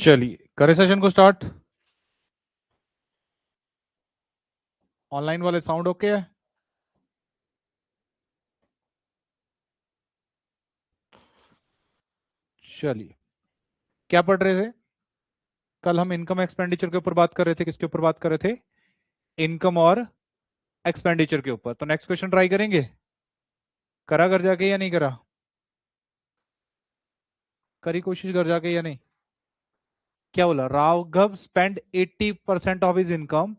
चलिए करें सेशन को स्टार्ट। ऑनलाइन वाले साउंड ओके है? चलिए, क्या पढ़ रहे थे? कल हम इनकम एक्सपेंडिचर के ऊपर बात कर रहे थे। किसके ऊपर बात कर रहे थे? इनकम और एक्सपेंडिचर के ऊपर। तो नेक्स्ट क्वेश्चन ट्राई करेंगे। करा घर जाके या नहीं करा? करी कोशिश घर जाके या नहीं? क्या बोला? Raghav spend 80% of his income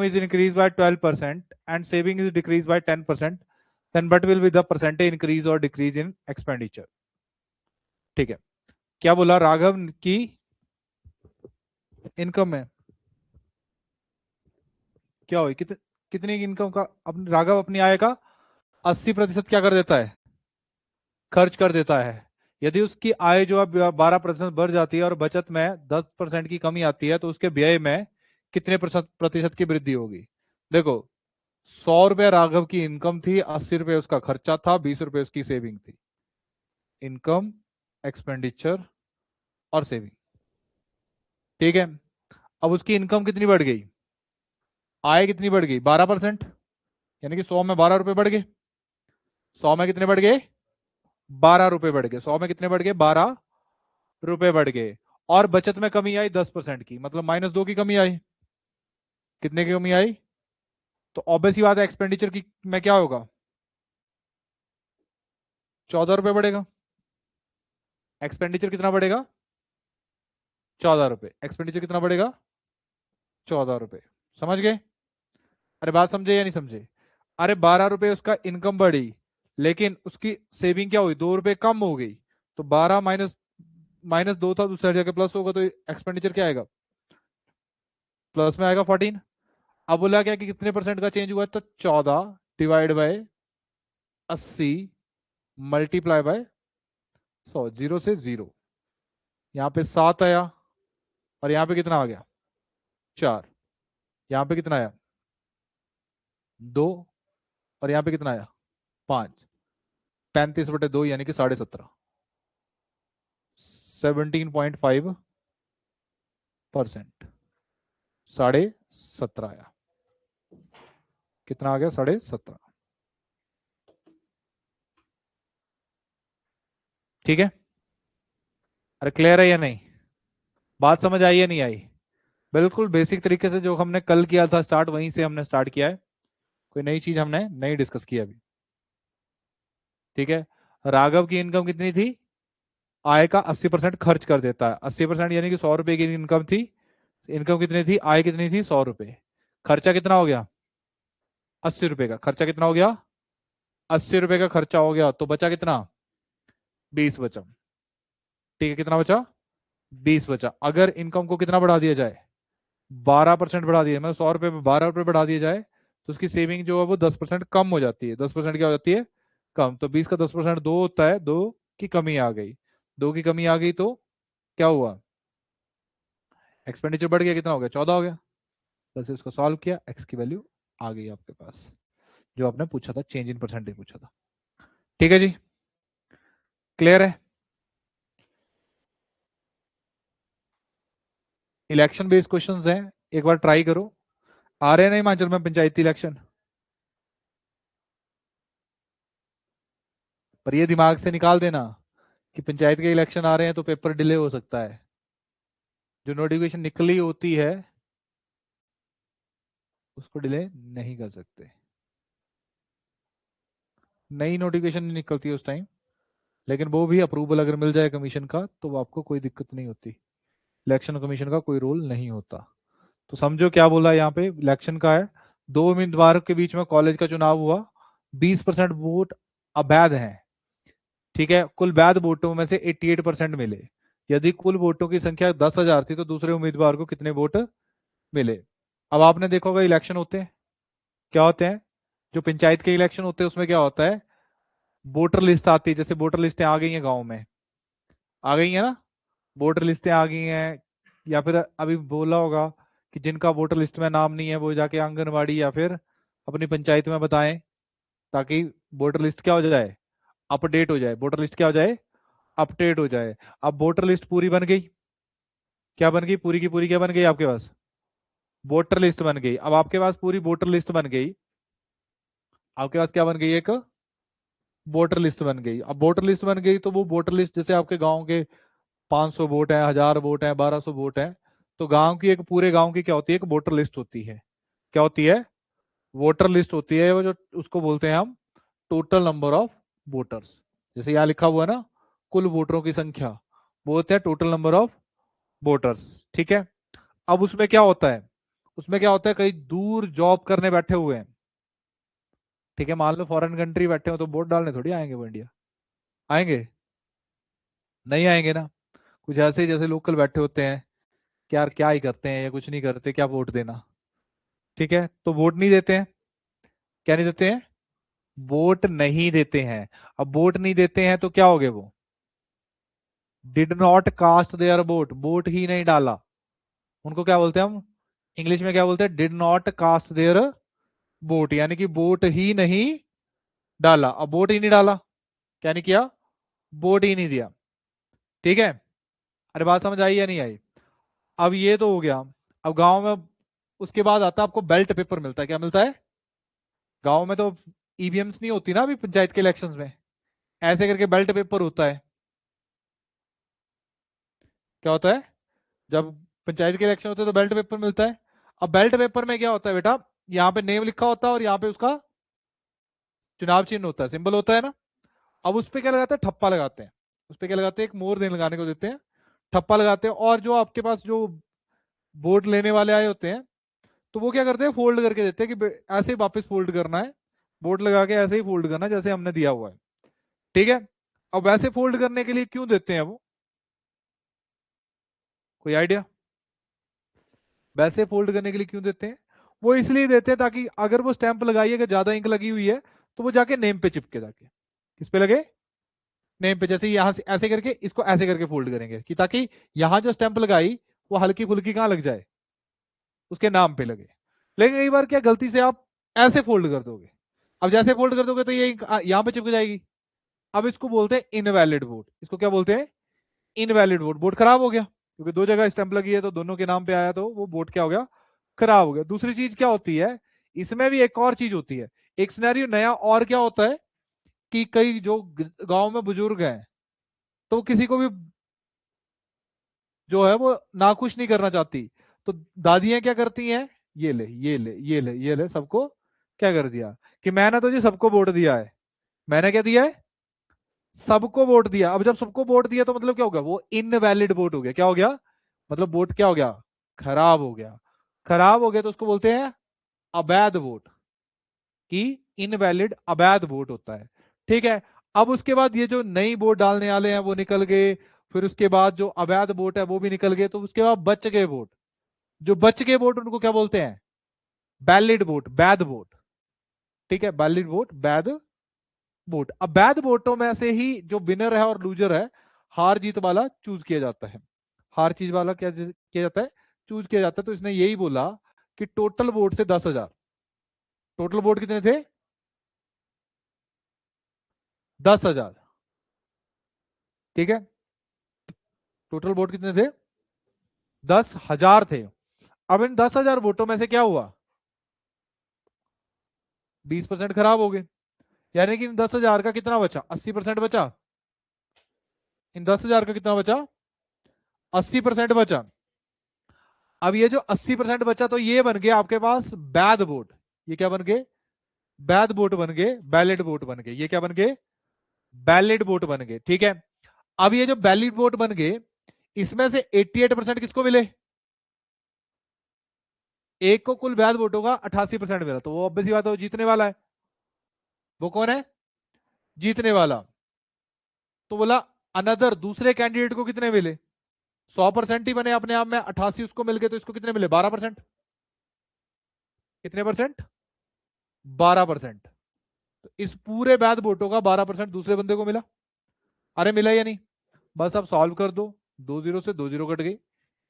is increase by 12% and saving is decrease by 10%, then but will be the percentage increase or decrease in expenditure. ठीक है, क्या बोला? राघव की इनकम में क्या हुई? कितनी इनकम का अपनी राघव अपनी आय का 80% क्या कर देता है? खर्च कर देता है। यदि उसकी आय जो है 12% बढ़ जाती है और बचत में 10% की कमी आती है तो उसके व्यय में कितने प्रतिशत की वृद्धि होगी? देखो, 100 रुपए राघव की इनकम थी, 80 रुपए उसका खर्चा था, 20 रुपए उसकी सेविंग थी। इनकम, एक्सपेंडिचर और सेविंग। ठीक है, अब उसकी इनकम कितनी बढ़ गई? आय कितनी बढ़ गई? 12%, यानी कि 100 में 12 रुपए बढ़ गए। 100 में कितने बढ़ गए? 12 रुपए बढ़ गए। 100 में कितने बढ़ गए? 12 रुपए बढ़ गए। और बचत में कमी आई 10% की, मतलब -2 की कमी आई। कितने की कमी आई? तो ऑब्वियस ही बात है, एक्सपेंडिचर की में क्या होगा? 14 रुपए बढ़ेगा। एक्सपेंडिचर कितना बढ़ेगा? 14 रुपए। एक्सपेंडिचर कितना बढ़ेगा? 14 रुपए। समझ गए? अरे बात समझे या नहीं समझे? अरे 12 रुपए उसका इनकम बढ़ी, लेकिन उसकी सेविंग क्या हुई? 2 रुपए कम हो गई। तो 12 माइनस माइनस 2 था, दूसरी जगह प्लस होगा, तो एक्सपेंडिचर क्या आएगा? प्लस में आएगा 14। अब बोला क्या कि कितने परसेंट का चेंज हुआ है? तो 14/80 मल्टीप्लाई बाय 100, 0 से 0। यहाँ पे 7 आया और यहाँ पे कितना आ गया? 4। यहाँ पे कितना आया? 2। और यहाँ पे कितना आया? 5। 35/2 यानी कि 17.5। 17.5%। 17.5 आया। कितना आ गया? 17.5। ठीक है, अरे क्लियर है या नहीं? बात समझ आई या नहीं आई? बिल्कुल बेसिक तरीके से जो हमने कल किया था स्टार्ट, वहीं से हमने स्टार्ट किया है। कोई नई चीज हमने नहीं डिस्कस किया अभी। ठीक है, राघव की इनकम कितनी थी? आय का 80% खर्च कर देता है। 80% यानी कि 100 रुपए की इनकम थी। इनकम कितनी थी? आय कितनी थी? 100 रुपए। खर्चा कितना हो गया? 80 रुपए का खर्चा कितना हो गया? 80 रुपए का खर्चा हो गया, तो बचा कितना? 20 बचा। ठीक है, कितना बचा? 20 बचा। अगर इनकम को कितना बढ़ा दिया जाए? 12% बढ़ा दिया, मतलब 100 रुपए में 12 रुपए बढ़ा दिया जाए, तो उसकी सेविंग जो है वो 10% कम हो जाती है। 10% क्या हो जाती है? कम। तो 20 का 10% 2 होता है, 2 की कमी आ गई। 2 की कमी आ गई तो क्या हुआ? एक्सपेंडिचर बढ़ गया। कितना हो गया? 14 हो गया। बस इसको सॉल्व किया, एक्स की वैल्यू आ गई आपके पास, जो आपने पूछा था, चेंज इन परसेंटेज पूछा था। ठीक है जी, क्लियर है? इलेक्शन बेस्ड क्वेश्चंस हैं, एक बार ट्राई करो। आ रहे हैं ना हिमाचल में पंचायती इलेक्शन? पर ये दिमाग से निकाल देना कि पंचायत के इलेक्शन आ रहे हैं तो पेपर डिले हो सकता है। जो नोटिफिकेशन निकली होती है उसको डिले नहीं कर सकते। नई नोटिफिकेशन नहीं निकलती उस टाइम, लेकिन वो भी अप्रूवल अगर मिल जाए कमीशन का तो आपको कोई दिक्कत नहीं होती। इलेक्शन कमीशन का कोई रोल नहीं होता। तो समझो क्या बोला यहाँ पे, इलेक्शन का है, दो उम्मीदवारों के बीच में कॉलेज का चुनाव हुआ, 20% वोट अवैध हैं। ठीक है, कुल वैध वोटों में से 88% मिले। यदि कुल वोटों की संख्या 10,000 थी तो दूसरे उम्मीदवार को कितने वोट मिले? अब आपने देखा होगा इलेक्शन होते हैं, क्या होते हैं? जो पंचायत के इलेक्शन होते हैं उसमें क्या होता है? वोटर लिस्ट आती है, जैसे वोटर लिस्टें आ गई हैं गांव में, आ गई है ना? वोटर लिस्टें आ गई हैं, या फिर अभी बोला होगा कि जिनका वोटर लिस्ट में नाम नहीं है वो जाके आंगनवाड़ी या फिर अपनी पंचायत में बताएं, ताकि वोटर लिस्ट क्या हो जाए? अपडेट हो जाए। वोटर लिस्ट क्या हो जाए? अपडेट हो जाए। अब वोटर लिस्ट पूरी बन गई, क्या बन गई, पूरी की पूरी क्या बन गई आपके पास, वोटर लिस्ट बन गई। अब आपके पास पूरी वोटर लिस्ट बन गई, आपके पास क्या बन गई, एक वोटर लिस्ट बन गई। अब वोटर लिस्ट बन गई तो वो वोटर लिस्ट जैसे आपके गांव के 500 वोट है, 1000 वोट है, 1200 वोट है, तो गांव की एक, पूरे गांव की क्या होती है, एक वोटर लिस्ट होती है। क्या होती है, वोटर लिस्ट होती है, वो जो उसको बोलते हैं हम टोटल नंबर ऑफ वोटर्स। जैसे यहाँ लिखा हुआ है ना, कुल वोटरों की संख्या, वो होते हैं टोटल नंबर ऑफ वोटर्स। ठीक है। अब उसमें क्या होता है, उसमें क्या होता है, कई दूर जॉब करने बैठे हुए हैं, ठीक है, मान लो फॉरेन कंट्री बैठे हो, तो वोट डालने थोड़ी आएंगे वो इंडिया, आएंगे, नहीं आएंगे ना। कुछ ऐसे ही जैसे लोकल बैठे होते हैं कि यार क्या ही करते हैं या कुछ नहीं करते, क्या वोट देना। ठीक है, तो वोट नहीं देते हैं, क्या नहीं देते हैं, वोट नहीं देते हैं। अब वोट नहीं देते हैं तो क्या हो गए वो, did not cast their vote, vote ही नहीं डाला, उनको क्या बोलते हैं हम, इंग्लिश में क्या बोलते हैं, did not cast their vote, यानी कि वोट ही नहीं डाला। अब वोट ही नहीं डाला, क्या नहीं किया, वोट ही नहीं दिया। ठीक है, अरे बात समझ आई या नहीं आई। अब ये तो हो गया। अब गांव में उसके बाद आता है आपको बेल्ट पेपर मिलता है, क्या मिलता है, गांव में तो ईवीएम्स नहीं होती ना अभी पंचायत के इलेक्शंस में, ऐसे करके बेल्ट पेपर होता है। क्या होता है, जब पंचायत के इलेक्शन होते हैं तो बेल्ट पेपर मिलता है। अब बेल्ट पेपर में क्या होता है बेटा, यहाँ पे नेम लिखा होता है और यहाँ पे उसका चुनाव चिन्ह होता है, सिंबल होता है ना। अब उस पे क्या लगाते हैं, ठप्पा लगाते हैं, उस पे क्या लगाते हैं, एक मोर देन लगाने को देते हैं, ठप्पा लगाते हैं। और जो आपके पास जो वोट लेने वाले आए होते हैं, तो वो क्या करते हैं, फोल्ड करके देते हैं कि ऐसे ही वापस फोल्ड करना है, वोट लगा के ऐसे ही फोल्ड करना है जैसे हमने दिया हुआ है। ठीक है। अब वैसे फोल्ड करने के लिए क्यों देते हैं वो, कोई आइडिया, वैसे फोल्ड करने के लिए क्यों देते हैं, वो इसलिए देते हैं ताकि अगर वो स्टैंप लगाई है, अगर ज्यादा इंक लगी हुई है, तो वो जाके नेम पे चिपके, जाके किस पे लगे, नेम पे। जैसे यहां से ऐसे करके इसको ऐसे करके फोल्ड करेंगे कि ताकि यहां जो स्टैंप लगाई वो हल्की फुल्की कहां लग जाए, उसके नाम पे लगे। लेकिन कई बार क्या, गलती से आप ऐसे फोल्ड कर दोगे, अब जैसे फोल्ड कर दोगे तो ये यहां पे चिपक जाएगी। अब इसको बोलते हैं इनवैलिड वोट, इसको क्या बोलते हैं, इनवैलिड वोट, वोट खराब हो गया, क्योंकि दो जगह स्टैंप लगी है तो दोनों के नाम पे आया, तो वो वोट क्या हो गया, खराब हो गया। दूसरी चीज क्या होती है, इसमें भी एक और चीज होती है, एक सिनेरियो नया और क्या होता है, कि कई जो गांव में बुजुर्ग हैं, तो किसी को भी जो है वो नाखुश नहीं करना चाहती, तो दादियां क्या करती हैं, ये ले ये ले ये ले ये ले, सबको क्या कर दिया, कि मैंने तो जी सबको वोट दिया है, मैंने क्या दिया है, सबको वोट दिया। अब जब सबको वोट दिया तो मतलब क्या हो गया, वो इनवैलिड वोट हो गया, क्या हो गया, मतलब वोट क्या हो गया, खराब हो गया। खराब हो गया तो उसको बोलते हैं अवैध वोट, कि इनवैलिड अवैध वोट होता है। ठीक है। अब उसके बाद ये जो नई वोट डालने वाले हैं वो निकल गए, फिर उसके बाद जो अवैध वोट है वो भी निकल गए, तो उसके बाद बच गए वोट, जो बच गए वोट उनको क्या बोलते हैं, वैलिड वोट, वैध वोट। ठीक है, वैलिड वोट, वैध वोट। अब वैध वोटों में से ही जो विनर है और लूजर है, हार जीत वाला चूज किया जाता है, हार चीज वाला क्या किया जाता है, चूज किया जाता है। तो इसने यही बोला कि टोटल वोट थे 10,000, टोटल वोट कितने थे, 10,000। ठीक है, टोटल वोट कितने थे, 10,000 थे। अब इन 10,000 वोटों में से क्या हुआ, 20% खराब हो गए, यानी कि इन 10,000 का कितना बचा, 80% बचा, इन 10,000 का कितना बचा, 80% बचा। अब ये जो 80% बचा, तो ये बन गया आपके पास वैध वोट, ये क्या बन गए, वैध वोट बन गए, वैलिड वोट बन गए, ये क्या बन गए, वैलिड वोट बन गए। ठीक है। अब ये जो वैलिड वोट बन गए, इसमें से 88% किसको मिले, एक को कुल वैध वोटों का 88% मिला, तो वो ऑब्वियस बात है वो जीतने वाला है। वो कौन है, जीतने वाला। तो बोला अनदर, दूसरे कैंडिडेट को कितने मिले, 100% ही बने अपने आप में, 88 उसको मिल गए, तो इसको कितने मिले, 12%। कितने परसेंट, 12%। तो इस पूरे वैध वोटों का 12% दूसरे बंदे को मिला। अरे मिला या नहीं, बस अब सॉल्व कर दो, 2 जीरो से 2 जीरो कट गई,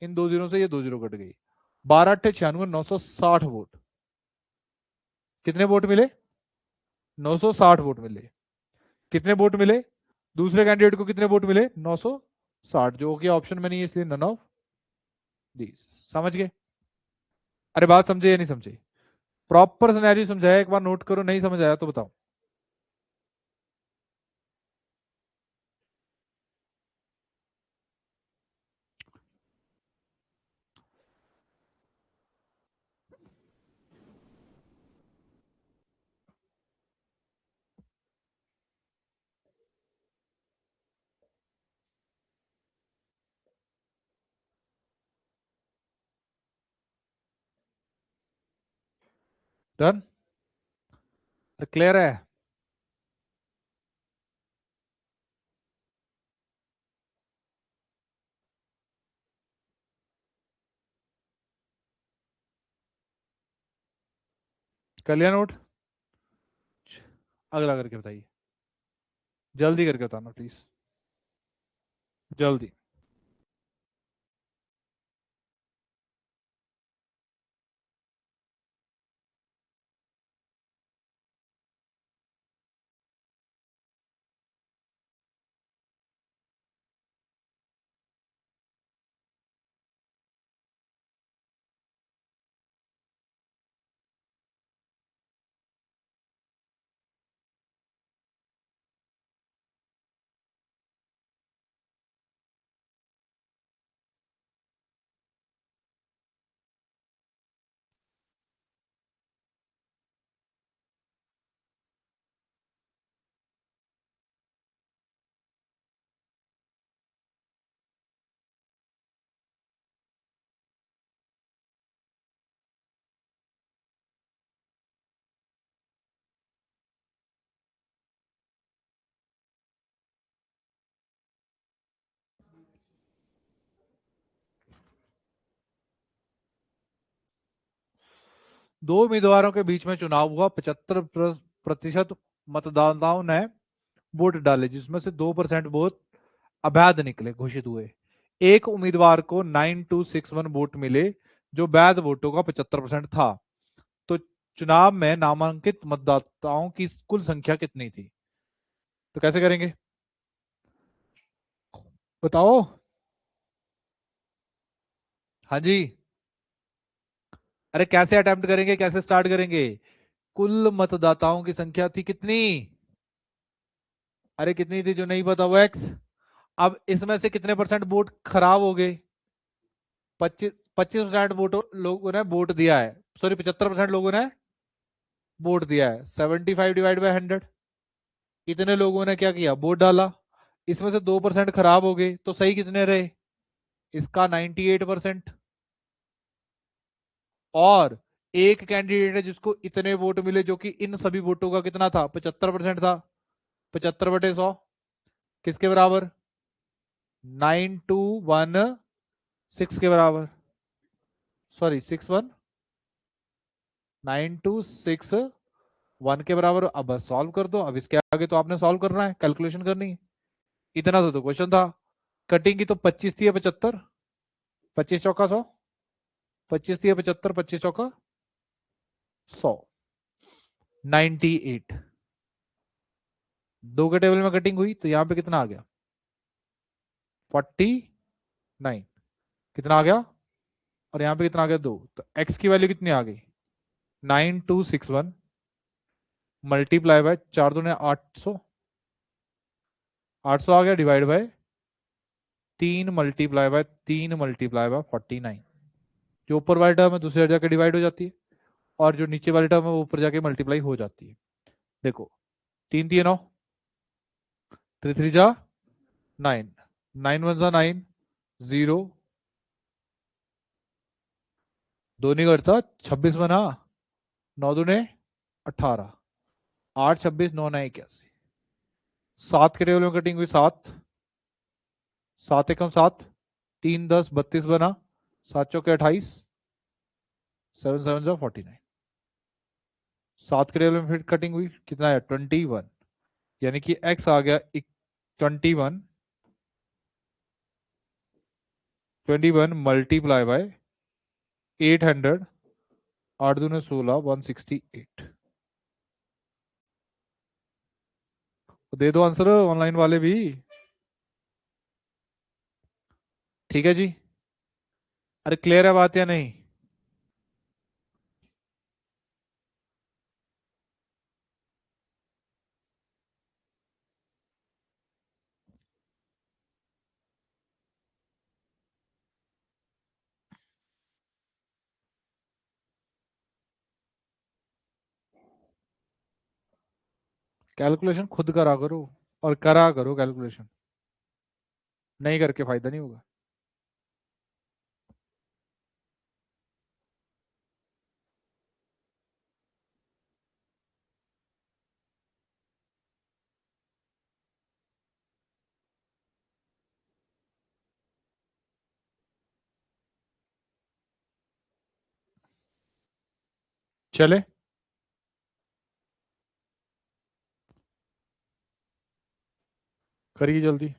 इन 2 जीरो से ये 2 जीरो कट गई, 12 × 8 = 96, 960 वोट। कितने वोट मिले, 960 वोट मिले। कितने वोट मिले, दूसरे कैंडिडेट को कितने वोट मिले, 960, जो कि ऑप्शन में नहीं है इसलिए नन ऑफ दी। समझ गए? अरे बात समझे या नहीं समझे? प्रॉपर सिनेरियो समझाया, एक बार नोट करो, नहीं समझ आया तो बताओ। डन? क्लियर है? कर लिया नोट? अगला करके बताइए, जल्दी करके बताना प्लीज, जल्दी। दो उम्मीदवारों के बीच में चुनाव हुआ, 75% मतदाताओं ने वोट डाले, जिसमें से 2% वोट अवैध निकले, घोषित हुए। एक उम्मीदवार को 9261 वोट मिले, जो वैध वोटों का 75% था। तो चुनाव में नामांकित मतदाताओं की कुल संख्या कितनी थी? तो कैसे करेंगे बताओ? हाँ जी। अरे कैसे अटेम्प्ट करेंगे, कैसे स्टार्ट करेंगे? कुल मतदाताओं की संख्या थी कितनी? अरे कितनी थी जो नहीं पता वो एक्स। अब इसमें से कितने परसेंट वोट खराब हो गए? 25% वोट लोगों ने वोट दिया है, सॉरी 75% लोगों ने वोट दिया है। 75 डिवाइड बाय 100, इतने लोगों ने क्या किया, वोट डाला। इसमें से 2% खराब हो गए, तो सही कितने रहे? इसका 98%। और एक कैंडिडेट है जिसको इतने वोट मिले, जो कि इन सभी वोटों का कितना था, 75% था। 75/100 किसके बराबर? 9216 के बराबर। सॉरी 61926 के बराबर। अब बस सॉल्व कर दो, अब इसके आगे तो आपने सॉल्व करना है, कैलकुलेशन करनी है। इतना तो क्वेश्चन था। कटिंग की तो 25 थी या 75? 25 चौका 100। 25 थी या 75? 25 चौका 100। 98। दो के टेबल में कटिंग हुई तो यहाँ पे कितना आ गया? 49। कितना आ गया? और यहाँ पे कितना आ गया? 2। तो एक्स की वैल्यू कितनी आ गई? 9261 मल्टीप्लाई बाय 4 दूने 800। 800 आ गया, डिवाइड बाय 3 मल्टीप्लाई बाय 49। जो ऊपर वाली टर्म है दूसरी जगह जाके डिवाइड हो जाती है, और जो नीचे वाली टर्म है वो ऊपर जाके मल्टीप्लाई हो जाती है। देखो, 3 3 9, 3 3 जा 9, 9 1 जा 9, 0, 2 नहीं करता 26 बना, 9 दूने 18, 8 26 9 9 81। 7 के टेबल में कटिंग हुई 7, 7 एकम 7, 3 10 32 बना, 7 चौके 28, 7 7 जा 49। 7 के टेबल में फिर कटिंग हुई, कितना है? 21। यानी कि एक्स आ गया 21। 21 मल्टीप्लाई बाय 800, 8 दूने 16, 168। दे दो आंसर ऑनलाइन वाले भी। ठीक है जी। अरे क्लियर है बात या नहीं? कैलकुलेशन खुद करा करो, और करा करो कैलकुलेशन, नहीं करके फायदा नहीं होगा। चले, करिए जल्दी।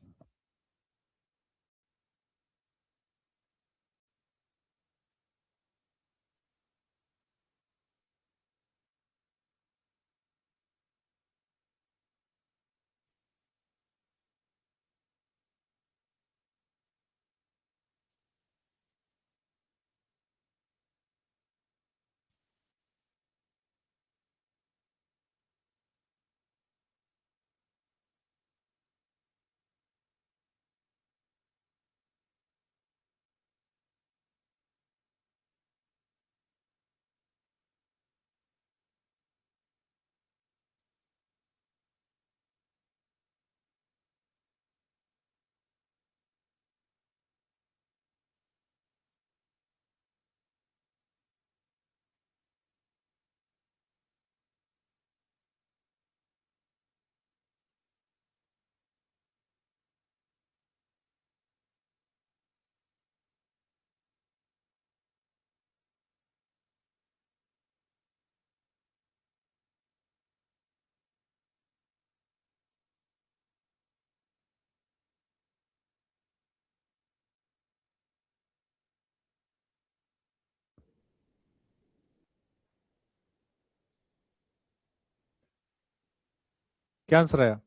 क्या आंसर आया?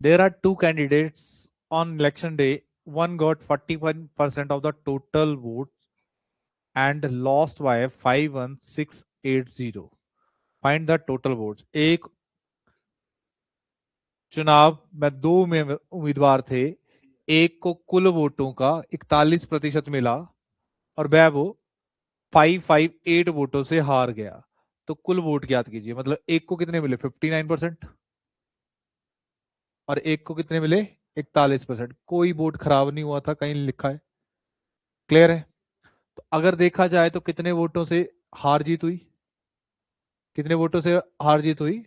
There are two candidates on election day. One got 41% of the total votes and lost by 51680. Find the total votes. एक चुनाव में दो में उम्मीदवार थे, एक को कुल वोटों का 41% मिला और वह वो 558 वोटों से हार गया। तो कुल वोट ज्ञात कीजिए, मतलब एक को कितने मिले 59% और एक को कितने मिले 41%। कोई वोट खराब नहीं हुआ था, कहीं लिखा है? क्लियर है? तो अगर देखा जाए तो कितने वोटों से हार जीत हुई? कितने वोटों से हार जीत हुई?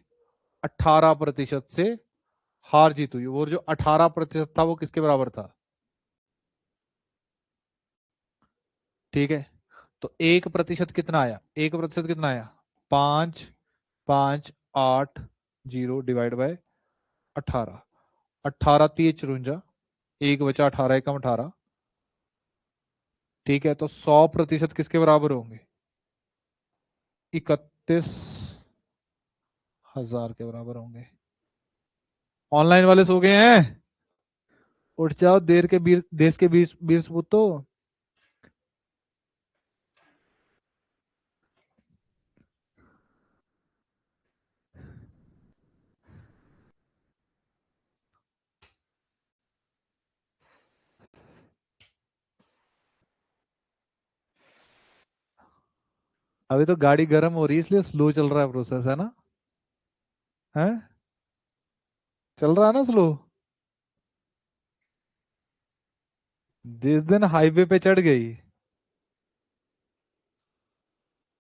18% से हार जीत हुई। वो जो 18% था वो किसके बराबर था? ठीक है, तो 1% कितना आया? 1% कितना आया? 5,5,8,0 डिवाइड बाय 18। 18 × 3 = 54, एक बचा 18 × 18। ठीक है, तो 100% किसके बराबर होंगे? 31,000 के बराबर होंगे। ऑनलाइन वाले सो गए हैं? उठ जाओ, देर के बीर देश के बीर बीर सपूतो। अभी तो गाड़ी गर्म हो रही है इसलिए स्लो चल रहा है प्रोसेस, है ना? है, चल रहा है ना स्लो। जिस दिन हाईवे पे चढ़ गई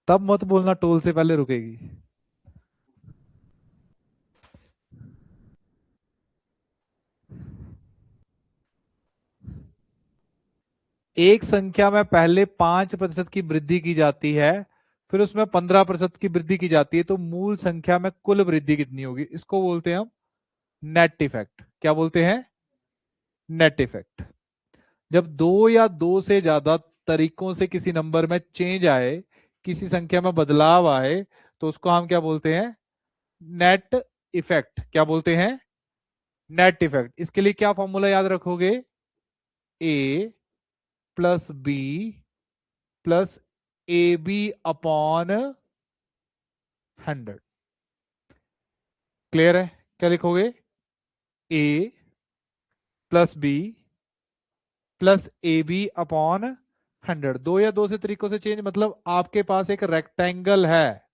तब मत बोलना टोल से पहले रुकेगी। एक संख्या में पहले 5% की वृद्धि की जाती है, फिर उसमें 15% की वृद्धि की जाती है, तो मूल संख्या में कुल वृद्धि कितनी होगी? इसको बोलते हैं हम नेट इफेक्ट। क्या बोलते हैं? Net effect. जब दो या दो से ज्यादा तरीकों से किसी नंबर में चेंज आए, किसी संख्या में बदलाव आए, तो उसको हम क्या बोलते हैं? Net effect. क्या बोलते हैं? Net effect. इसके लिए क्या फॉर्मूला याद रखोगे? A plus B plus A B upon 100। Clear है? क्या लिखोगे? A plus B plus A B upon 100। दो या दो से तरीकों से चेंज, मतलब आपके पास एक रेक्टेंगल है,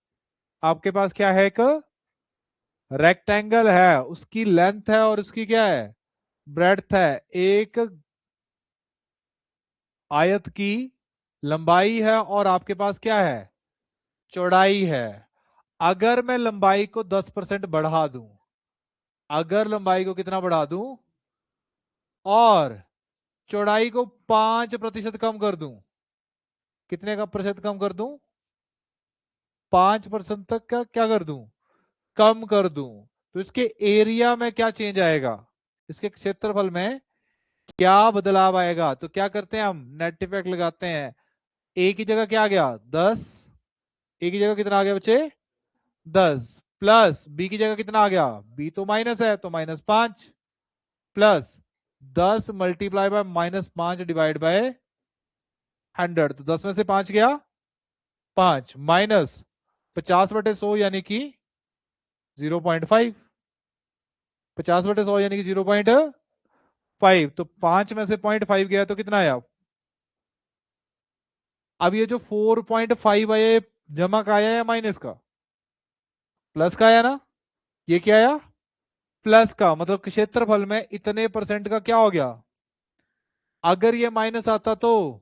आपके पास क्या है? एक रेक्टेंगल है, उसकी लेंथ है और उसकी क्या है? ब्रेड्थ है। एक आयत की लंबाई है और आपके पास क्या है? चौड़ाई है। अगर मैं लंबाई को 10% बढ़ा दूं, अगर लंबाई को कितना बढ़ा दूं और चौड़ाई को 5% कम कर दूं, कितने का प्रतिशत कम कर दूं? 5% तक का क्या कर दूं? कम कर दूं। तो इसके एरिया में क्या चेंज आएगा? इसके क्षेत्रफल में क्या बदलाव आएगा? तो क्या करते हैं हम? नेट इफेक्ट लगाते हैं। ए की जगह क्या आ गया? 10। ए की जगह कितना आ गया बच्चे? 10 प्लस बी की जगह कितना आ गया? बी तो माइनस है तो -5 plus 10 multiply by -5 divide by 100। तो 10 में से 5 गया 5 माइनस 50/100 यानी कि 0.5। 50/100 यानी कि 0.5। तो 5 में से 0.5 गया तो कितना आया? अब ये जो 4.5 आया, जमा का आया या माइनस का? प्लस का आया ना? ये क्या आया? प्लस का। मतलब क्षेत्रफल में इतने परसेंट का क्या हो गया? अगर ये माइनस आता तो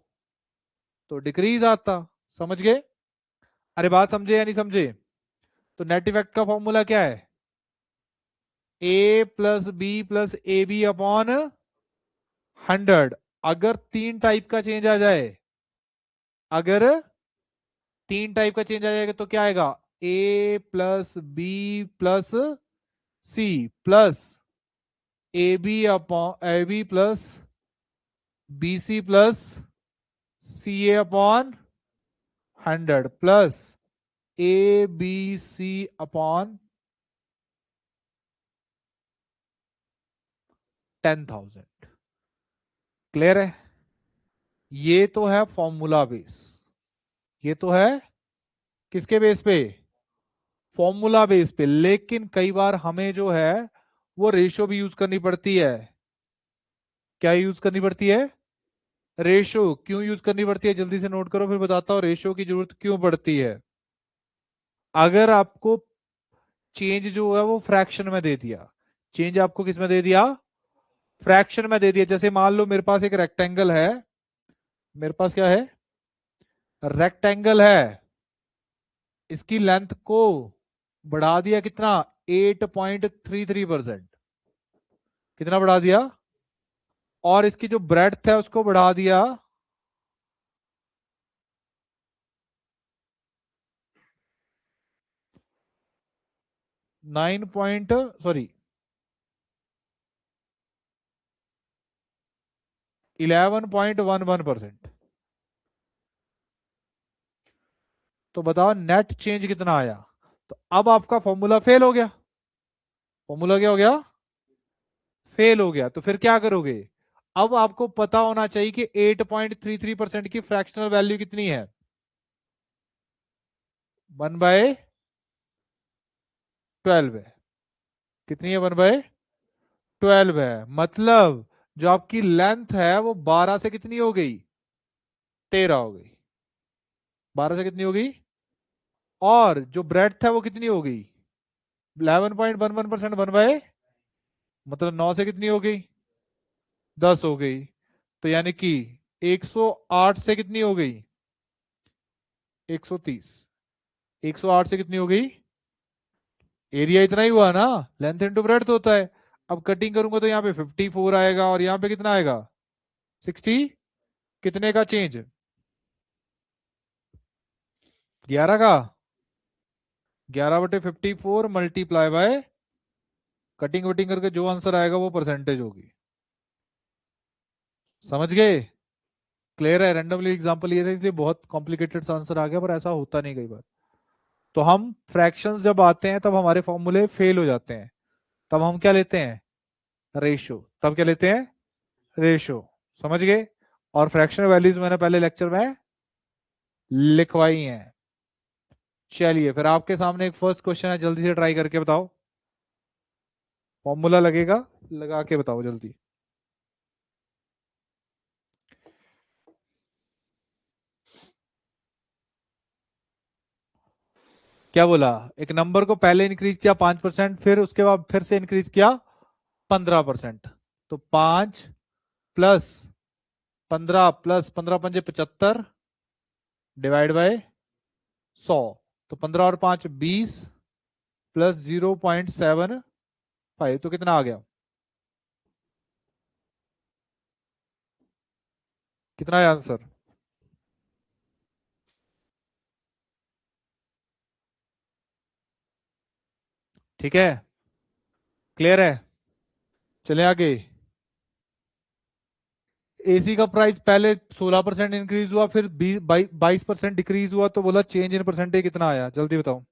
डिक्रीज आता। समझ गए? अरे बात समझे या नहीं समझे? तो नेट इफेक्ट का फॉर्मूला क्या है? A plus B plus A B upon 100। अगर तीन टाइप का चेंज आ जाए, अगर तीन टाइप का चेंज आ जाएगा तो क्या आएगा? A plus B plus C plus A B upon A B plus B C plus C A upon 100 plus A B C upon 10,000। Clear है? ये तो है फॉर्मूला बेस। ये तो है किसके बेस पे? फॉर्मूला बेस पे। लेकिन कई बार हमें जो है वो रेशो भी यूज करनी पड़ती है। क्या यूज करनी पड़ती है? रेशो। क्यों यूज करनी पड़ती है? जल्दी से नोट करो फिर बताता हूं रेशो की जरूरत क्यों पड़ती है। अगर आपको चेंज जो है वो फ्रैक्शन में दे दिया, चेंज आपको किस में दे दिया? फ्रैक्शन में दे दिया। जैसे मान लो मेरे पास एक रेक्टेंगल है, मेरे पास क्या है? रेक्टेंगल है। इसकी लेंथ को बढ़ा दिया कितना? 8.33%। कितना बढ़ा दिया? और इसकी जो ब्रेड्थ है उसको बढ़ा दिया 9 पॉइंट सॉरी 11.11%। तो बताओ नेट चेंज कितना आया? तो अब आपका फॉर्मूला फेल हो गया। फॉर्मूला क्या हो गया? फेल हो गया। तो फिर क्या करोगे? अब आपको पता होना चाहिए कि 8.33% की फ्रैक्शनल वैल्यू कितनी है? 1/12 है। कितनी है? 1/12 है। मतलब जो आपकी लेंथ है वो 12 से कितनी हो गई? 13 हो गई। 12 से कितनी हो गई? और जो ब्रेड्थ है वो कितनी हो गई? 11.11%। 1/, मतलब 9 से कितनी हो गई? 10 हो गई। तो यानी कि 108 से कितनी हो गई? 130। 108 से कितनी हो गई? एरिया इतना ही हुआ ना, लेंथ इंटू ब्रेड्थ होता है। अब कटिंग करूंगा तो यहाँ पे 54 आएगा और यहाँ पे कितना आएगा? 60। कितने का चेंज? 11 का। 11/54 मल्टीप्लाई बाय कटिंग वटिंग करके जो आंसर आएगा वो परसेंटेज होगी। समझ गए? क्लियर है? रैंडमली एग्जांपल ये था इसलिए बहुत कॉम्प्लिकेटेड सा आंसर आ गया, पर ऐसा होता नहीं कई बार। तो हम फ्रैक्शंस जब आते हैं तब हमारे फॉर्मूले फेल हो जाते हैं, तब हम क्या लेते हैं? रेशो। तब क्या लेते हैं? रेशो। समझ गए? और फ्रैक्शनल वैल्यूज मैंने पहले लेक्चर में लिखवाई हैं। चलिए फिर आपके सामने एक फर्स्ट क्वेश्चन है, जल्दी से ट्राई करके बताओ। फॉर्मूला लगेगा, लगा के बताओ जल्दी। क्या बोला? एक नंबर को पहले इंक्रीज किया 5%, फिर उसके बाद फिर से इंक्रीज किया 15%। तो 5 + 15 + 15 × 5 = 75 डिवाइड बाय 100। तो 15 और 5 20 प्लस 0.75, तो कितना आ गया? कितना है आंसर? ठीक है, क्लियर है। चले आगे। एसी का प्राइस पहले 16% इंक्रीज हुआ, फिर 22% डिक्रीज हुआ, तो बोला चेंज इन परसेंटेज कितना आया? जल्दी बताओ।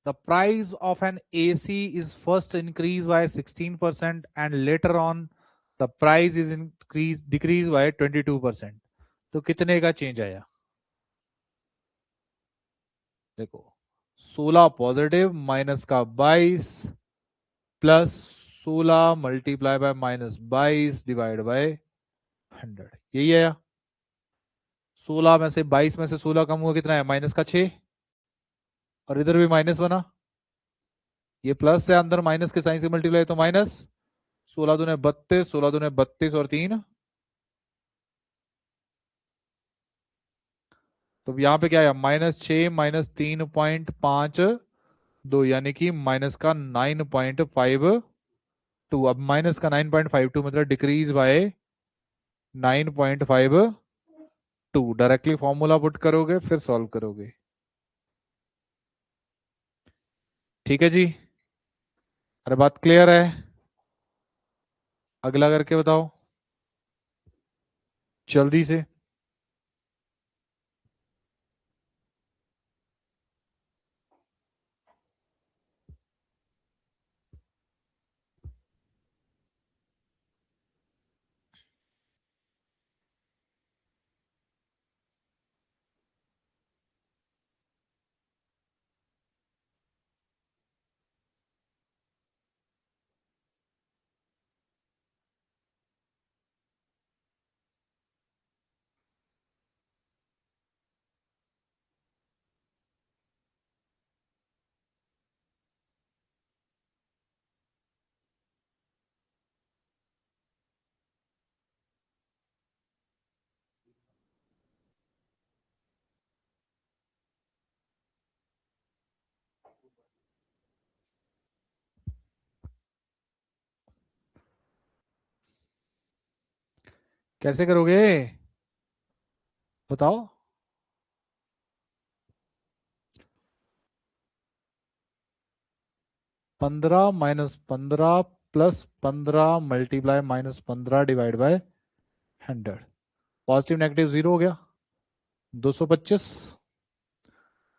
The price of an AC is first increased by 16% and later on the price is decreased by 22%. तो कितने का चेंज आया? देखो, 16 पॉजिटिव माइनस का 22 plus 16 multiply by -22 divide by 100, यही आया। 16 में से 22 में से 16 कम हुआ, कितना है? माइनस का 6। और इधर भी माइनस बना, ये प्लस से अंदर माइनस के साइन से मल्टीप्लाई तो माइनस। 16 दूने 32, 16 दूने 32 और 3। तो यहाँ पे क्या है? -6 -3.52, यानी कि माइनस का 9.52। अब माइनस का 9.52 मतलब decrease by 9.52। Directly formula put करोगे फिर सॉल्व करोगे। ठीक है जी, अरे बात क्लियर है? अगला करके बताओ जल्दी से। कैसे करोगे बताओ? 15 - 15 +15 multiply -15 divide by 100। Positive negative zero हो गया। 225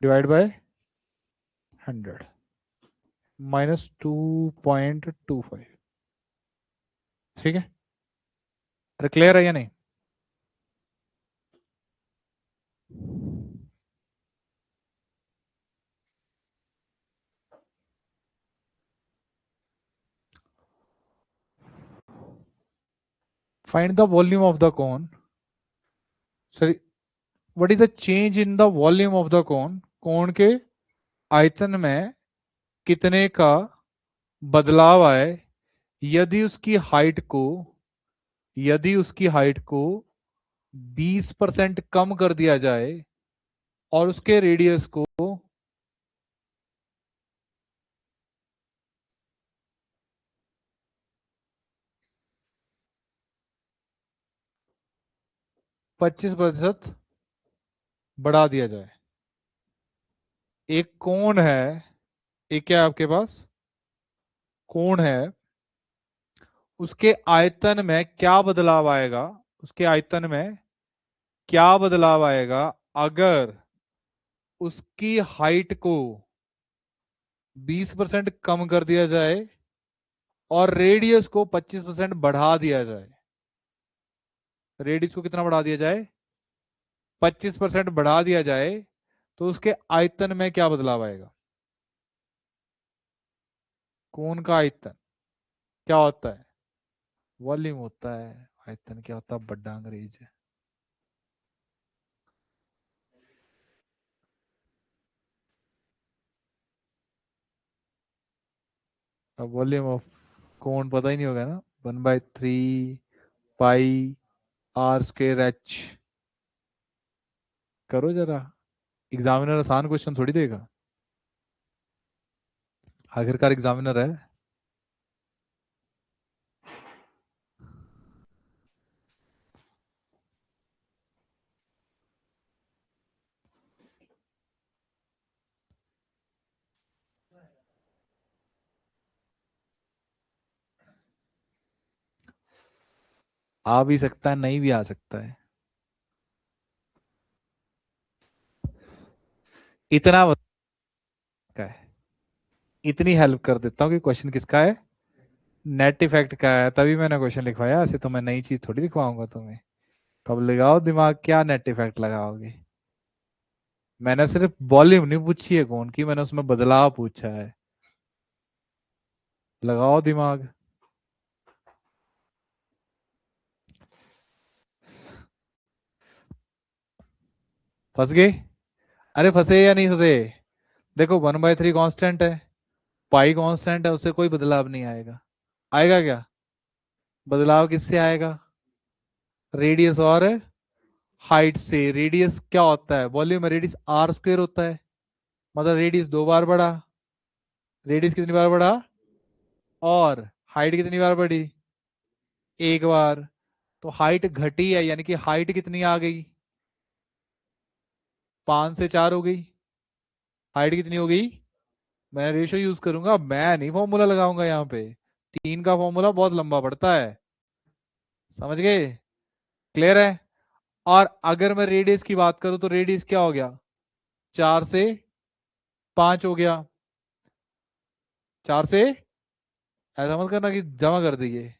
डिवाइड बाय 100 -2.25। ठीक है, अरे क्लियर है या नहीं? Find the volume of the cone, sorry, what is the change in the volume of the cone, कोण के आयतन में कितने का बदलाव आए यदि उसकी हाइट को, यदि उसकी हाइट को 20% कम कर दिया जाए और उसके रेडियस को 25% बढ़ा दिया जाए। एक कोण है, एक क्या है आपके पास, कोण है, उसके आयतन में क्या बदलाव आएगा, उसके आयतन में क्या बदलाव आएगा अगर उसकी हाइट को 20% कम कर दिया जाए और रेडियस को 25% बढ़ा दिया जाए। रेडियस को कितना बढ़ा दिया जाए, 25% बढ़ा दिया जाए, तो उसके आयतन में क्या बदलाव आएगा। कोण का आयतन क्या होता है, वॉल्यूम होता है, आयतन क्या होता है, बड़ा अंग्रेज है। अब वॉल्यूम ऑफ कोण पता ही नहीं होगा ना, 1/3 पाई आर स्क्वेयर एच। करो जरा, एग्जामिनर आसान क्वेश्चन थोड़ी देगा, आखिरकार एग्जामिनर है। आ भी सकता है, नहीं भी आ सकता है। इतना का है, इतनी हेल्प कर देता हूँ कि क्वेश्चन किसका है, नेट इफेक्ट का है, तभी मैंने क्वेश्चन लिखवाया, ऐसे तो मैं नई चीज थोड़ी लिखवाऊंगा तुम्हें। तब लगाओ दिमाग, क्या नेट इफेक्ट लगाओगे। मैंने सिर्फ वॉल्यूम नहीं पूछी है कौन की, मैंने उसमें बदलाव पूछा है, लगाओ दिमाग। फंस गए, अरे फंसे या नहीं फंसे। देखो 1/3 कांस्टेंट है, पाई कांस्टेंट है, उससे कोई बदलाव नहीं आएगा। आएगा क्या, बदलाव किससे आएगा, रेडियस और हाइट से। रेडियस क्या होता है, वॉल्यूम में रेडियस आर स्क्वेयर होता है, मतलब रेडियस 2 बार बढ़ा, रेडियस कितनी बार बढ़ा, और हाइट कितनी बार बढ़ी, 1 बार। तो हाइट घटी है, यानी कि हाइट कितनी आ गई, 5 से 4 हो गई। हाइट कितनी हो गई, मैं रेशो यूज करूंगा, मैं नहीं फॉर्मूला लगाऊंगा यहाँ पे, 3 का फॉर्मूला बहुत लंबा पड़ता है। समझ गए, क्लियर है। और अगर मैं रेडियस की बात करूं तो रेडियस क्या हो गया, 4 से 5 हो गया, 4 से, ऐसा मत करना कि जमा कर दीजिए,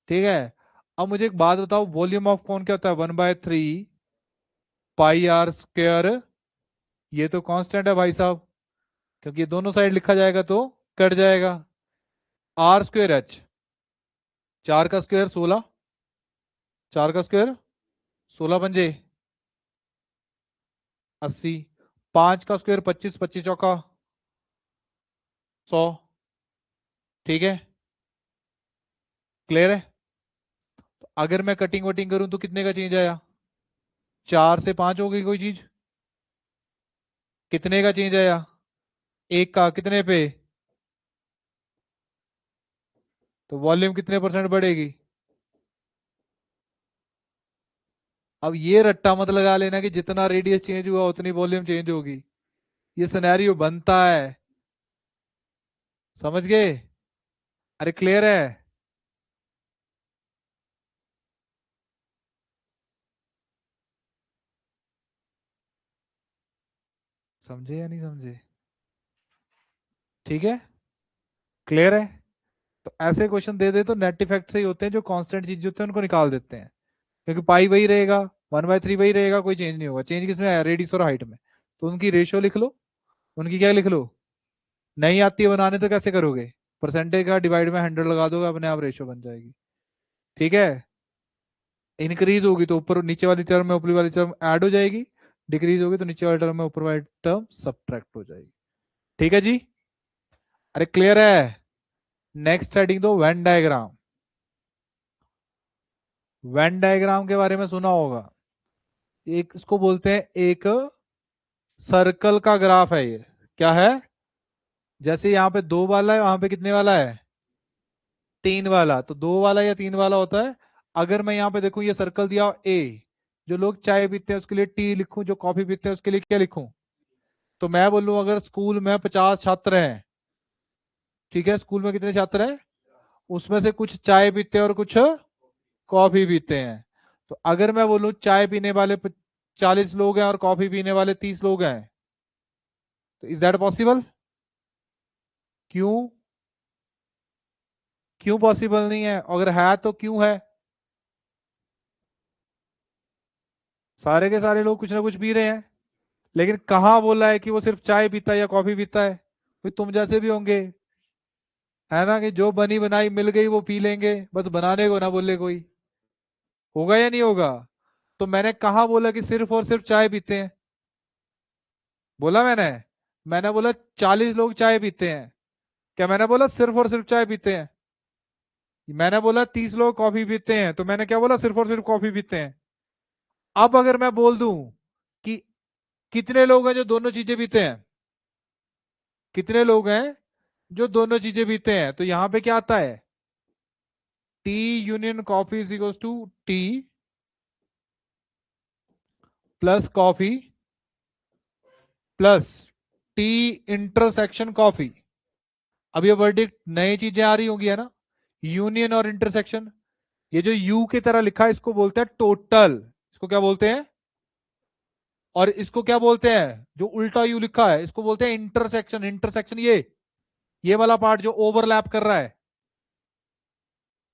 ठीक है। अब मुझे एक बात बताओ, वॉल्यूम ऑफ कौन क्या होता है, 1/3 पाई आर स्क्वेयर, ये तो कांस्टेंट है भाई साहब, क्योंकि ये दोनों साइड लिखा जाएगा तो कट जाएगा। आर स्क्वेयर एच, 4 का स्क्वायर 16, 4 का स्क्वायर 16 पंजे 80, 5 का स्क्वायर 25, 25 चौका 100, ठीक है, क्लियर है। तो अगर मैं कटिंग वटिंग करूं तो कितने का चेंज आया, 4 से 5 हो गई कोई चीज, कितने का चेंज आया, 1 का, कितने पे, तो वॉल्यूम कितने परसेंट बढ़ेगी। अब ये रट्टा मत लगा लेना कि जितना रेडियस चेंज हुआ उतनी वॉल्यूम चेंज होगी, ये सिनेरियो बनता है, समझ गए, अरे क्लियर है। समझे या नहीं समझे, ठीक है, क्लियर है। तो ऐसे क्वेश्चन दे दे तो नेट इफेक्ट से ही होते हैं, जो कांस्टेंट चीज होते हैं उनको निकाल देते हैं, क्योंकि पाई वही रहेगा, 1/3 वही रहेगा, कोई चेंज नहीं होगा। चेंज किसमें है, रेडियस और हाइट में। तो उनकी रेशियो लिख लो, उनकी क्या लिख लो, नहीं आती है बनाने तो कैसे करोगे, परसेंटेज का डिवाइड में 100 लगा दोगे, अपने आप रेशियो बन जाएगी, ठीक है। इंक्रीज होगी तो ऊपर नीचे वाली टर्म में ऊपरी वाली टर्म ऐड हो जाएगी, डिक्रीज होगी तो नीचे वाली टर्म में ऊपर वाली टर्म सब्ट्रैक्ट हो जाएगी। ठीक है जी, अरे क्लियर है। नेक्स्ट हेडिंग दो वेन डायग्राम। वेन डायग्राम के बारे में सुना होगा, एक इसको बोलते हैं एक सर्कल का ग्राफ है ये। क्या है? जैसे यहाँ पे 2 वाला है, वहां पे कितने वाला है? 3 वाला। तो 2 वाला या 3 वाला होता है। अगर मैं यहाँ पे देखूं ये सर्कल दिया ए, जो लोग चाय पीते हैं उसके लिए टी लिखूं, जो कॉफी पीते हैं उसके लिए क्या लिखूं? तो मैं बोलूं अगर स्कूल में 50 छात्र हैं, ठीक है, स्कूल में कितने छात्र हैं? उसमें से कुछ चाय पीते हैं और कुछ कॉफी पीते हैं। तो अगर मैं बोलूं चाय पीने वाले 40 लोग हैं और कॉफी पीने वाले 30 लोग हैं, तो इज दैट पॉसिबल? क्यों? क्यों पॉसिबल नहीं है? अगर है तो क्यों है? सारे के सारे लोग कुछ ना कुछ पी रहे हैं, लेकिन कहाँ बोला है कि वो सिर्फ चाय पीता है या कॉफी पीता है? कोई तुम जैसे भी होंगे, है ना, कि जो बनी बनाई मिल गई वो पी लेंगे, बस बनाने को ना बोले कोई। होगा या नहीं होगा? तो मैंने कहा बोला कि सिर्फ और सिर्फ चाय पीते हैं? बोला मैंने? मैंने बोला 40 लोग चाय पीते हैं? क्या मैंने बोला सिर्फ और सिर्फ चाय पीते हैं? मैंने बोला 30 लोग कॉफी पीते हैं, तो मैंने क्या बोला? सिर्फ और सिर्फ कॉफी पीते हैं। अब अगर मैं बोल दूं कि कितने लोग हैं जो दोनों चीजें पीते हैं, कितने लोग हैं जो दोनों चीजें पीते हैं, तो यहां पे क्या आता है? Tea union coffee is equal to tea plus coffee plus tea intersection coffee. अब ये वर्डिक्ट नई चीजें आ रही होंगी, है ना, यूनियन और इंटरसेक्शन। ये जो यू की तरह लिखा है इसको बोलते हैं टोटल। इसको क्या बोलते हैं? और इसको क्या बोलते हैं जो उल्टा यू लिखा है? इसको बोलते हैं इंटरसेक्शन। इंटरसेक्शन ये वाला पार्ट जो ओवरलैप कर रहा है,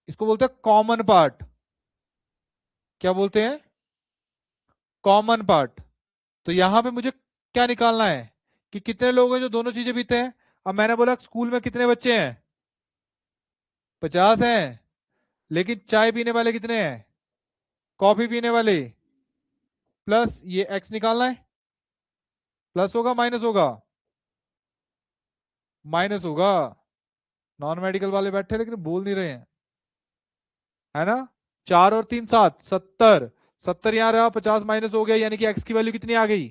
इसको बोलते हैं कॉमन पार्ट। क्या बोलते हैं? Common part. तो यहां पे मुझे क्या निकालना है कि कितने लोग हैं जो दोनों चीजें पीते हैं। अब मैंने बोला स्कूल में कितने बच्चे हैं? 50 हैं। लेकिन चाय पीने वाले कितने हैं? कॉफी पीने वाले प्लस ये एक्स निकालना है। प्लस होगा माइनस होगा? माइनस होगा। नॉन मेडिकल वाले बैठे लेकिन बोल नहीं रहे हैं, है ना। 4 और 3 7 70। 70 यहां रहा, 50 माइनस हो गया, यानी कि एक्स की वैल्यू कितनी आ गई?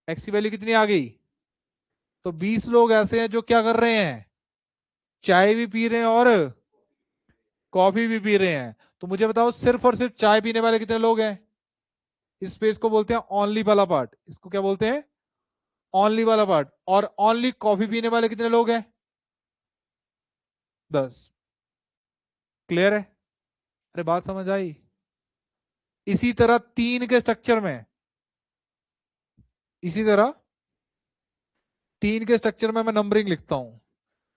एक्स की वैल्यू कितनी आ गई? तो 20 लोग ऐसे हैं जो क्या कर रहे हैं? चाय भी पी रहे हैं और कॉफी भी पी रहे हैं। तो मुझे बताओ सिर्फ और सिर्फ चाय पीने वाले कितने लोग हैं? इस स्पेस को बोलते हैं ओनली वाला पार्ट। इसको क्या बोलते हैं? ओनली वाला पार्ट। और ओनली कॉफी पीने वाले कितने लोग हैं? 10। क्लियर है? अरे बात समझ आई? इसी तरह 3 के स्ट्रक्चर में, इसी तरह 3 के स्ट्रक्चर में मैं नंबरिंग लिखता हूं।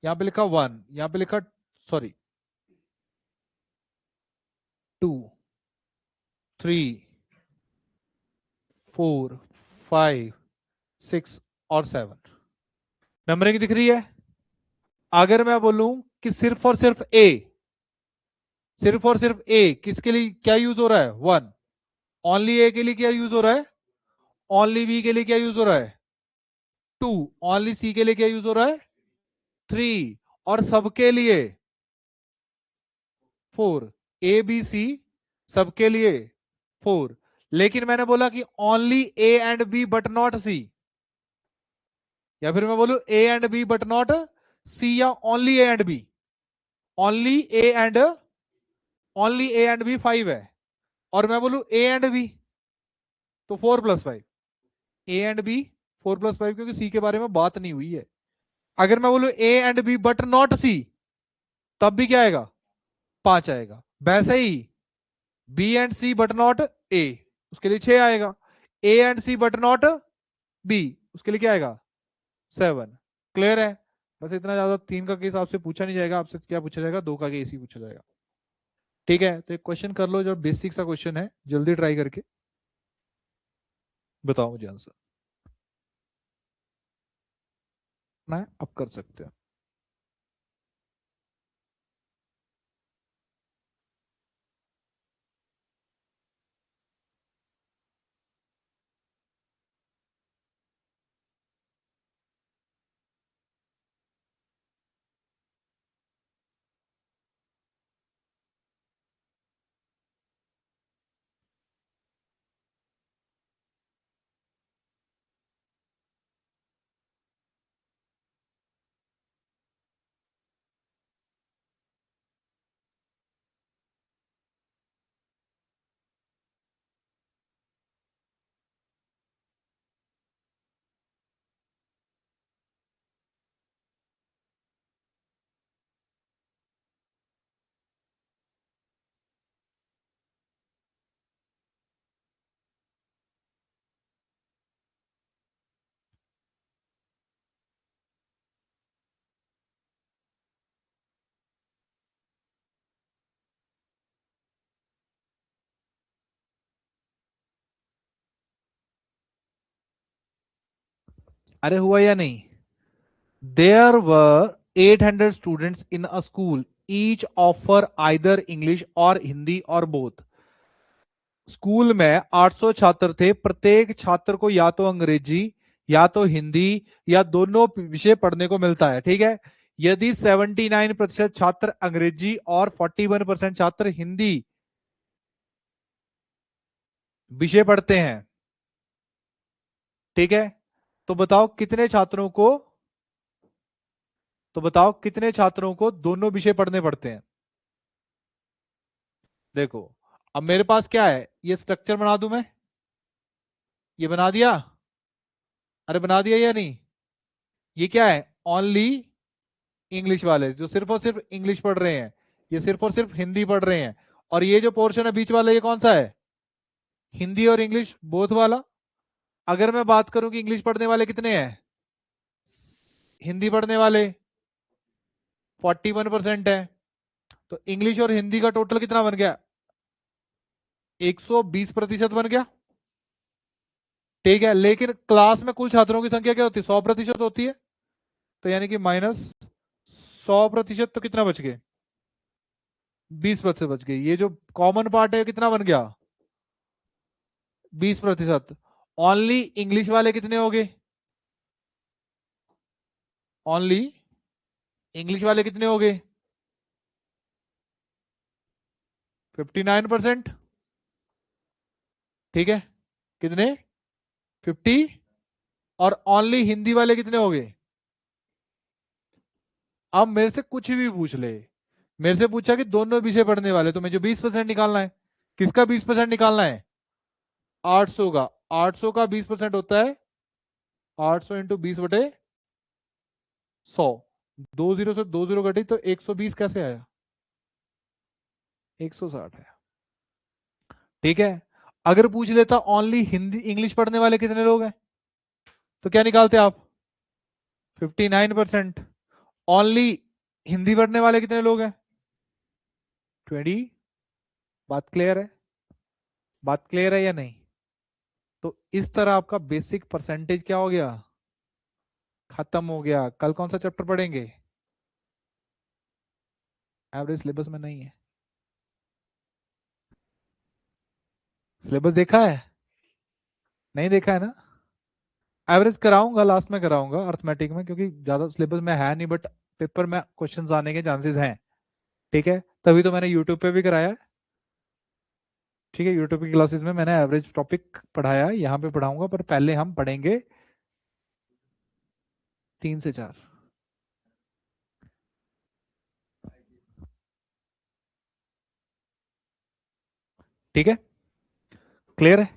यहां पे लिखा 1, यहां पे लिखा, सॉरी, 2, 3, 4, 5, 6 और 7। नंबरिंग दिख रही है? अगर मैं बोलूं कि सिर्फ और सिर्फ ए, सिर्फ और सिर्फ ए किसके लिए क्या यूज हो रहा है? 1। ओनली ए के लिए क्या यूज हो रहा है? ओनली बी के लिए क्या यूज हो रहा है? 2। ओनली सी के लिए क्या यूज हो रहा है? 3। और सबके लिए 4। ए बी सी सबके लिए 4। लेकिन मैंने बोला कि only A and B but not C, या फिर मैं बोलू A and B but not C, या only A and B. Only A and, only A and B 5 है, और मैं बोलू ए एंड बी, तो 4 + 5। ए एंड बी 4 + 5, क्योंकि सी के बारे में बात नहीं हुई है। अगर मैं बोलू A and B but not C, तब भी क्या आएगा? 5 आएगा। वैसे ही B and C but not A, उसके लिए 6 आएगा। A and C but not B, उसके लिए क्या आएगा? 7। क्लियर है? बस इतना ज्यादा 3 का केस आपसे पूछा नहीं जाएगा। आपसे क्या पूछा जाएगा? 2 का केस ही पूछा जाएगा। ठीक है, तो एक क्वेश्चन कर लो जो बेसिक सा क्वेश्चन है, जल्दी ट्राई करके बताओ मुझे आंसर। ना है अब कर सकते हो। अरे हुआ या नहीं? There were 800 students in a school, each offer either English or Hindi और बोथ। स्कूल में 800 छात्र थे, प्रत्येक छात्र को या तो अंग्रेजी या तो हिंदी या दोनों विषय पढ़ने को मिलता है, ठीक है। यदि 79% छात्र अंग्रेजी और 41% छात्र हिंदी विषय पढ़ते हैं, ठीक है, तो बताओ कितने छात्रों को, दोनों विषय पढ़ने पड़ते हैं? देखो, अब मेरे पास क्या है, ये स्ट्रक्चर बना दूं मैं, ये बना दिया, अरे बना दिया या नहीं? ये क्या है, ओनली इंग्लिश वाले जो सिर्फ और सिर्फ इंग्लिश पढ़ रहे हैं, ये सिर्फ और सिर्फ हिंदी पढ़ रहे हैं। और ये जो पोर्शन है बीच वाला, ये कौन सा है, हिंदी और इंग्लिश बोथ वाला। अगर मैं बात करूं कि इंग्लिश पढ़ने वाले कितने हैं, हिंदी पढ़ने वाले 41% है, तो इंग्लिश और हिंदी का टोटल कितना बन गया, 120% बन गया, ठीक है। लेकिन क्लास में कुल छात्रों की संख्या क्या होती है, 100% होती है, तो यानी कि माइनस 100%, तो कितना बच गए, 20% बच गए। ये जो कॉमन पार्ट है कितना बन गया, 20%। ओनली इंग्लिश वाले कितने हो गए, ओनली इंग्लिश वाले कितने हो गए, 59%, ठीक है। कितने, 50। और ओनली हिंदी वाले कितने हो गए? अब मेरे से कुछ भी पूछ ले, मेरे से पूछा कि दोनों विषय पढ़ने वाले, तो मुझे 20% निकालना है। किसका 20% निकालना है, 800 का। 800 का 20% होता है 800 इंटू 20/100। 20 से 20 घटी तो 120 कैसे आया, 160 है, ठीक है। अगर पूछ लेता ओनली हिंदी इंग्लिश पढ़ने वाले कितने लोग हैं, तो क्या निकालते आप, 59%। ओनली हिंदी पढ़ने वाले कितने लोग हैं, 20। बात क्लियर है, बात क्लियर है या नहीं? तो इस तरह आपका बेसिक परसेंटेज क्या हो गया, खत्म हो गया। कल कौन सा चैप्टर पढ़ेंगे, एवरेज सिलेबस में नहीं है, सिलेबस देखा है, नहीं देखा है ना? एवरेज कराऊंगा, लास्ट में कराऊंगा अर्थमेटिक में, क्योंकि ज्यादा सिलेबस में है नहीं, बट पेपर में क्वेश्चंस आने के चांसेस हैं, ठीक है। तभी तो मैंने यूट्यूब पे भी कराया है, ठीक है। यूट्यूब की क्लासेस में मैंने एवरेज टॉपिक पढ़ाया है, यहाँ पे पढ़ाऊंगा, पर पहले हम पढ़ेंगे 3 से 4, ठीक है। क्लियर है?